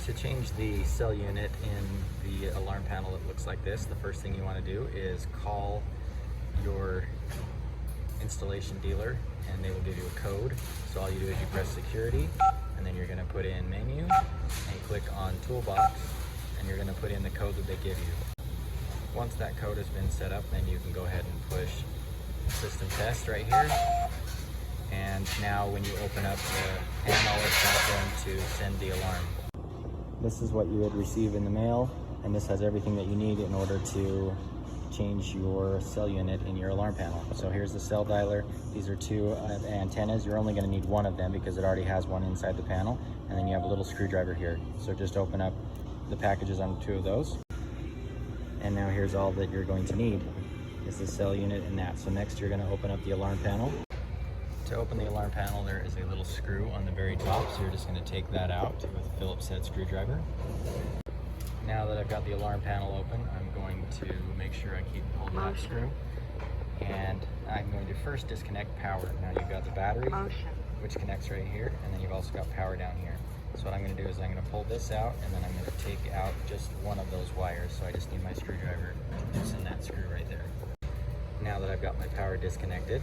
To change the cell unit in the alarm panel, it looks like this. The first thing you want to do is call your installation dealer and they will give you a code. So all you do is you press security and then you're going to put in menu and click on toolbox and you're going to put in the code that they give you. Once that code has been set up, then you can go ahead and push system test right here. And now when you open up the panel, it's not going to send the alarm. This is what you would receive in the mail, and this has everything that you need in order to change your cell unit in your alarm panel. So here's the cell dialer. These are two antennas. You're only going to need one of them because it already has one inside the panel. And then you have a little screwdriver here. So just open up the packages on two of those. And now here's all that you're going to need is the cell unit and that. So next you're going to open up the alarm panel. To open the alarm panel, there is a little screw on the very top, so you're just going to take that out with a Phillips head screwdriver. Now that I've got the alarm panel open, I'm going to make sure I keep holding that screw. And I'm going to first disconnect power. Now you've got the battery, which connects right here, and then you've also got power down here. So what I'm going to do is I'm going to pull this out, and then I'm going to take out just one of those wires. So I just need my screwdriver to loosen that screw right there. Now that I've got my power disconnected,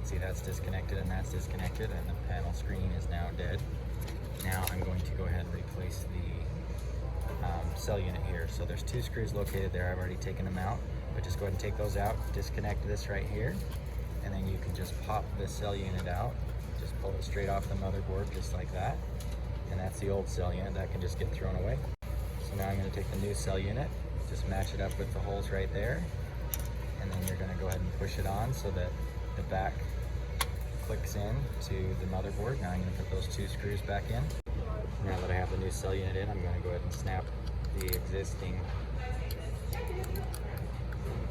see that's disconnected and that's disconnected, and the panel screen is now dead. Now I'm going to go ahead and replace the cell unit here. So there's two screws located there. I've already taken them out, but just go ahead and take those out, disconnect this right here, and then you can just pop the cell unit out. Just pull it straight off the motherboard just like that, and that's the old cell unit that can just get thrown away. So now I'm going to take the new cell unit, just match it up with the holes right there, and then you're going to go ahead and push it on so that the back clicks in to the motherboard. Now I'm going to put those two screws back in. Now that I have the new cell unit in, I'm going to go ahead and snap the existing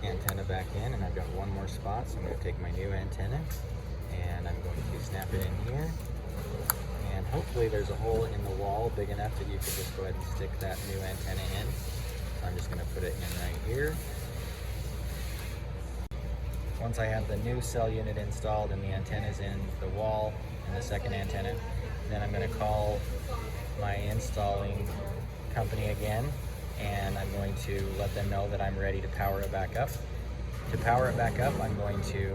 antenna back in, and I've got one more spot, so I'm going to take my new antenna and I'm going to snap it in here, and hopefully there's a hole in the wall big enough that you could just go ahead and stick that new antenna in. So I'm just going to put it in right here. Once I have the new cell unit installed and the antennas in the wall and the second antenna, then I'm going to call my installing company again, and I'm going to let them know that I'm ready to power it back up. To power it back up, I'm going to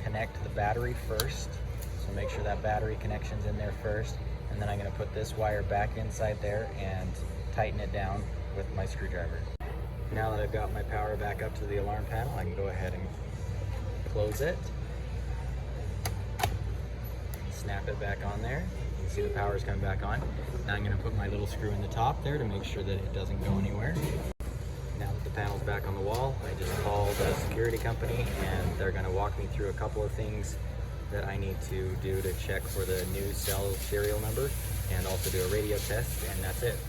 connect the battery first, so make sure that battery connection's in there first, and then I'm going to put this wire back inside there and tighten it down with my screwdriver. Now that I've got my power back up to the alarm panel, I can go ahead and close it, snap it back on there. You can see the power is coming back on. Now I'm going to put my little screw in the top there to make sure that it doesn't go anywhere. Now that the panel's back on the wall, I just called the security company and they're going to walk me through a couple of things that I need to do to check for the new cell serial number and also do a radio test, and that's it.